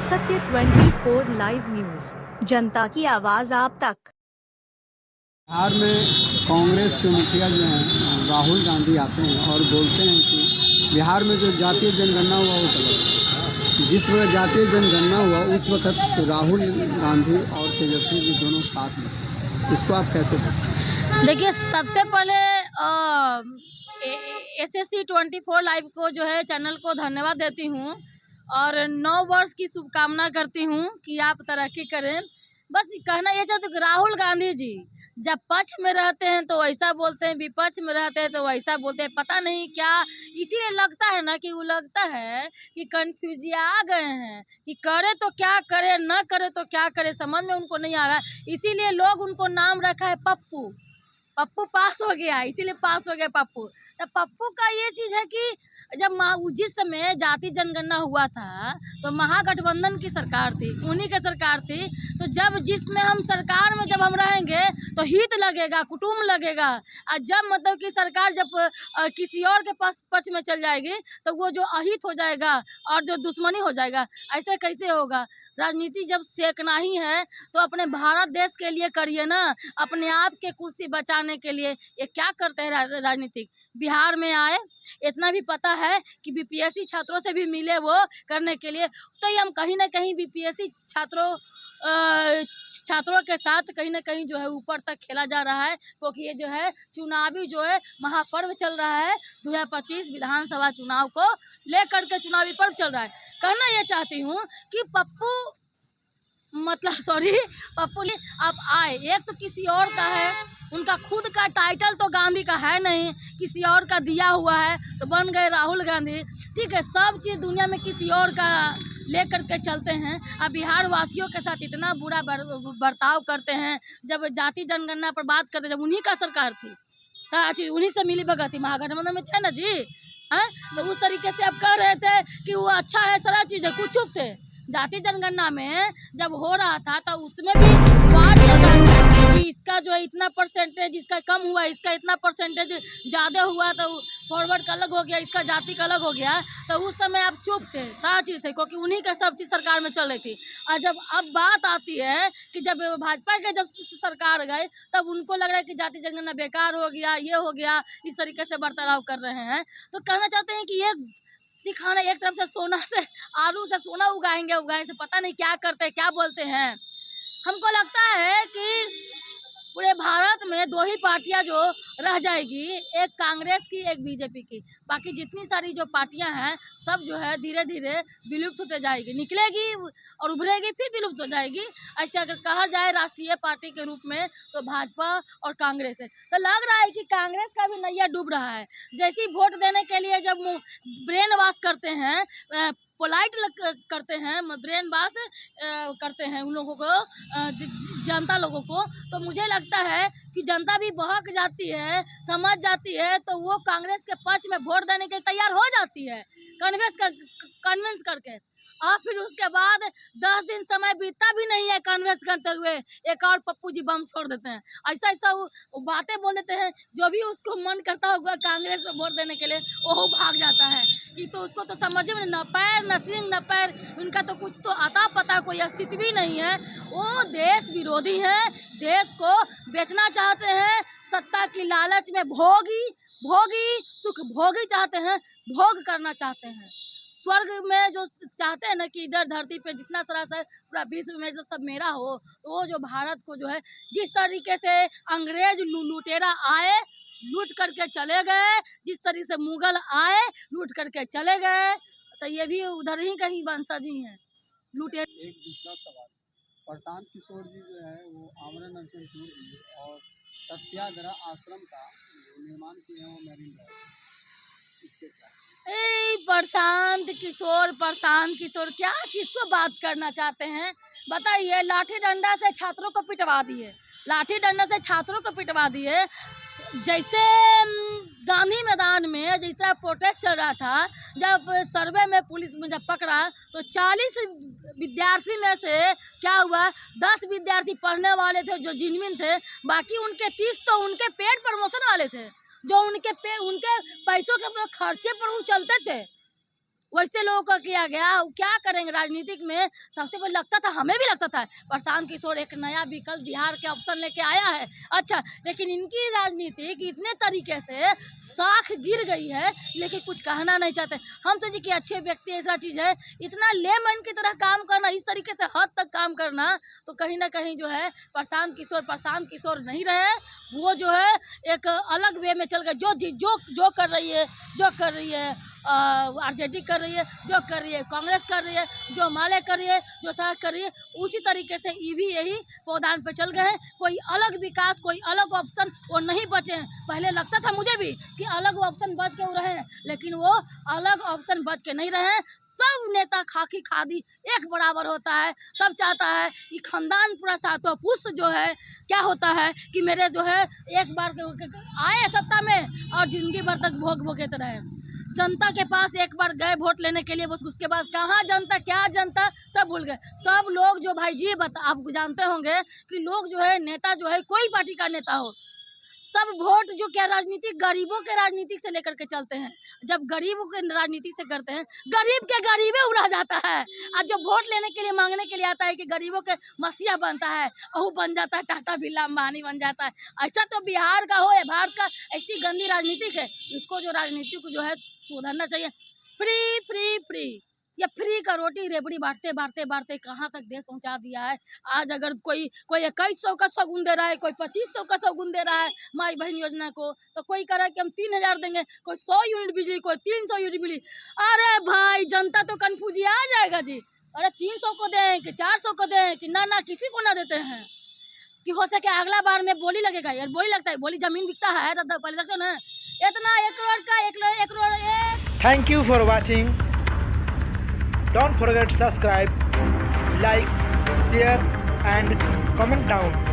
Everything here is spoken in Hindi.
सत्य 24 लाइव न्यूज, जनता की आवाज आप तक। बिहार में कांग्रेस के मुखिया जो हैं राहुल गांधी आते हैं और बोलते हैं कि बिहार में जो जातीय जनगणना हुआ वो गलत। जिस वक्त जातीय जनगणना हुआ उस वक्त राहुल गांधी और तेजस्वी जी दोनों साथ में, इसको आप कैसे देखते? देखिए, सबसे पहले SSC 24 लाइव को जो है चैनल को धन्यवाद देती हूँ और 9 वर्ष की शुभकामना करती हूँ कि आप तरक्की करें। बस कहना ये चाहती हूँ कि राहुल गांधी जी जब पक्ष में रहते हैं तो वैसा बोलते हैं, विपक्ष में रहते हैं तो वैसा बोलते हैं, पता नहीं क्या। इसीलिए लगता है ना कि वो लगता है कि कन्फ्यूजिया आ गए हैं कि करे तो क्या करे, न करे तो क्या करे, समझ में उनको नहीं आ रहा है। इसीलिए लोग उनको नाम रखा है पप्पू। पप्पू पास हो गया, इसीलिए पास हो गया पप्पू। तो पप्पू का ये चीज़ है कि जब जिस समय जाति जनगणना हुआ था तो महागठबंधन की सरकार थी, उन्हीं की सरकार थी। तो जब जिसमें हम सरकार में जब हम रहेंगे तो हित लगेगा, कुटुंब लगेगा। और जब मतलब कि सरकार जब किसी और के पास पक्ष में चल जाएगी तो वो जो अहित हो जाएगा और जो दुश्मनी हो जाएगा, ऐसे कैसे होगा। राजनीति जब सेकना ही है तो अपने भारत देश के लिए करिए ना, अपने आप के कुर्सी बचाने के लिए। ये क्या करते हैं राजनीतिक। बिहार में आए, इतना भी पता है कि बीपीएससी छात्रों से भी मिले वो करने के लिए। तो ये हम कहीं ना कहीं बीपीएससी छात्रों के साथ कहीं ना कहीं जो है ऊपर तक खेला जा रहा है, क्योंकि ये जो है चुनावी जो है महापर्व चल रहा है। 2025 विधानसभा चुनाव को लेकर के चुनावी पर्व चल रहा है। कहना ये चाहती हूँ कि पप्पू पप्पू ने अब आए, एक तो किसी और का है, उनका खुद का टाइटल तो गांधी का है नहीं, किसी और का दिया हुआ है तो बन गए राहुल गांधी। ठीक है, सब चीज़ दुनिया में किसी और का ले करके चलते हैं। अब बिहार वासियों के साथ इतना बुरा बर्ताव करते हैं। जब जाति जनगणना पर बात करते, जब उन्हीं का सरकार थी, सारा चीज़ उन्हीं से मिली भगत थी, महागठबंधन में थे ना जी। हैं तो उस तरीके से अब कह रहे थे कि वो अच्छा है, सारा चीज़ है, कुछ चुप थे। जाति जनगणना में जब हो रहा था तो उसमें भी वार चल रहा था कि इसका जो है इतना परसेंटेज, इसका कम हुआ, इसका इतना परसेंटेज ज़्यादा हुआ, तो फॉरवर्ड का अलग हो गया, इसका जाति का अलग हो गया। तो उस समय आप चुप थे, सारा चीज़ थे, क्योंकि उन्हीं का सब चीज़ सरकार में चल रही थी। और जब अब बात आती है कि जब भाजपा के जब सरकार गए तब उनको लग रहा है कि जाति जनगणना बेकार हो गया, ये हो गया, इस तरीके से बर्ताव कर रहे हैं। तो कहना चाहते हैं कि ये सिखाना, एक तरफ से सोना से आलू से सोना उगाएंगे से पता नहीं क्या करते हैं, क्या बोलते हैं। हमको लगता है कि पूरे भारत में 2 ही पार्टियां जो रह जाएगी, एक कांग्रेस की, एक बीजेपी की। बाकी जितनी सारी जो पार्टियां हैं सब जो है धीरे धीरे विलुप्त होते जाएगी, निकलेगी और उभरेगी, फिर विलुप्त हो जाएगी। ऐसे अगर कहा जाए राष्ट्रीय पार्टी के रूप में तो भाजपा और कांग्रेस है। तो लग रहा है कि कांग्रेस का भी नैया डूब रहा है। जैसे ही वोट देने के लिए जब ब्रेन वॉश करते हैं, पोलाइट करते हैं, ब्रेन वॉश करते हैं उन लोगों को, जनता लोगों को, तो मुझे लगता है कि जनता भी बहक जाती है, समझ जाती है, तो वो कांग्रेस के पक्ष में वोट देने के लिए तैयार हो जाती है, कन्विंस करके। और फिर उसके बाद 10 दिन समय बीतता भी नहीं है कन्विंस करते हुए, एक और पप्पू जी बम छोड़ देते हैं। ऐसा ऐसा वो बातें बोल देते हैं, जो भी उसको मन करता होगा कांग्रेस में वोट देने के लिए वो भाग जाता है कि तो उसको तो समझ में न पैर न सिंह न पैर, उनका तो कुछ तो आता पता कोई अस्तित्व भी नहीं है। वो देश विरोधी हैं, देश को बेचना चाहते हैं, सत्ता की लालच में भोगी सुख भोगी चाहते हैं, भोग करना चाहते हैं। स्वर्ग में जो चाहते हैं ना कि इधर धरती पे जितना सारा पूरा विश्व में जो सब मेरा हो, तो वो जो भारत को जो है जिस तरीके से अंग्रेज लुटेरा आए, लूट करके चले गए, जिस तरीके से मुगल आए लूट करके चले गए, तो ये भी उधर ही कहीं वंशज ही हैं लूटे। एक दूसरा सवाल, प्रशांत किशोर जी जो है वो आमरण अनशन छोड़ दिए और सत्याग्रह आश्रम का जो निर्माण किए हैं वो मैरिन ड्राइव, इसके क्या? प्रशांत किशोर क्या, किसको बात करना चाहते हैं बताइए। लाठी डंडा से छात्रों को पिटवा दिए, लाठी डंडा से छात्रों को पिटवा दिए। जैसे गांधी मैदान में जिस तरह प्रोटेस्ट चल रहा था, जब सर्वे में पुलिस में जब पकड़ा तो 40 विद्यार्थी में से क्या हुआ, 10 विद्यार्थी पढ़ने वाले थे जो जिनमिन थे, बाकी उनके 30 तो उनके पेड प्रमोशन वाले थे, जो उनके पैसों के खर्चे पर वो चलते थे। वैसे लोगों का किया गया। वो क्या करेंगे राजनीतिक में। सबसे पहले लगता था, हमें भी लगता था प्रशांत किशोर एक नया विकल्प बिहार के ऑप्शन लेके आया है, अच्छा, लेकिन इनकी राजनीति इतने तरीके से साख गिर गई है, लेकिन कुछ कहना नहीं चाहते। हम तो जी कि अच्छे व्यक्ति ऐसा चीज़ है, इतना लेमन की तरह काम करना, इस तरीके से हद तक काम करना, तो कहीं ना कहीं जो है प्रशांत किशोर नहीं रहे। वो जो है एक अलग वे में चल गए। जो कर रही है आरजेडी कर रही है, जो कर रही है कांग्रेस कर रही है, जो माले कर रही है, जो साग कर रही है, उसी तरीके से ये भी यही पौधान पे चल गए हैं। कोई अलग विकास, कोई अलग ऑप्शन वो नहीं बचे हैं। पहले लगता था मुझे भी कि अलग ऑप्शन बच के वो रहे हैं, लेकिन वो अलग ऑप्शन बच के नहीं रहे हैं। सब नेता खाकी खादी एक बराबर होता है। सब चाहता है कि खानदान पूरा सातों पुष्ट जो है, क्या होता है कि मेरे जो है एक बार आए सत्ता में और जिंदगी भर तक भोगते रहे। जनता के पास एक बार गए वोट लेने के लिए, बस उसके बाद कहाँ जनता क्या जनता सब भूल गए। सब लोग जो भाई जी आप जानते होंगे कि लोग जो है नेता जो है कोई पार्टी का नेता हो, सब वोट जो क्या राजनीति गरीबों के राजनीति से लेकर के चलते हैं। जब गरीबों के राजनीति से करते हैं, गरीब के गरीबे उड़ा जाता है। और जब वोट लेने के लिए मांगने के लिए आता है कि गरीबों के मसीहा बनता है, अहू बन जाता है, टाटा बिरला अंबानी बन जाता है। ऐसा तो बिहार का हो या भारत का, ऐसी गंदी राजनीतिक है। इसको जो राजनीति को जो है सुधरना चाहिए। फ्री फ्री फ्री, ये फ्री का रोटी रेबड़ी बांटते कहाँ तक देश पहुंचा दिया है। आज अगर कोई 2100 का शगुन दे रहा है, कोई 2500 का शगुन दे रहा है माई बहन योजना को, तो कोई कह रहा है कि हम 3000 देंगे, कोई 100 यूनिट बिजली, कोई 300 यूनिट बिजली। अरे भाई जनता तो कन्फ्यूज आ जाएगा जी। अरे 300 को दें कि 400 को दें कि ना किसी को ना देते हैं, कि हो सके अगला बार में बोली लगेगा। यार बोली लगता है, बोली जमीन बिकता है तो पहले लगता है ना इतना 1 करोड़ का 1 crore. Thank you for watching. Don't forget subscribe, like, share and comment down.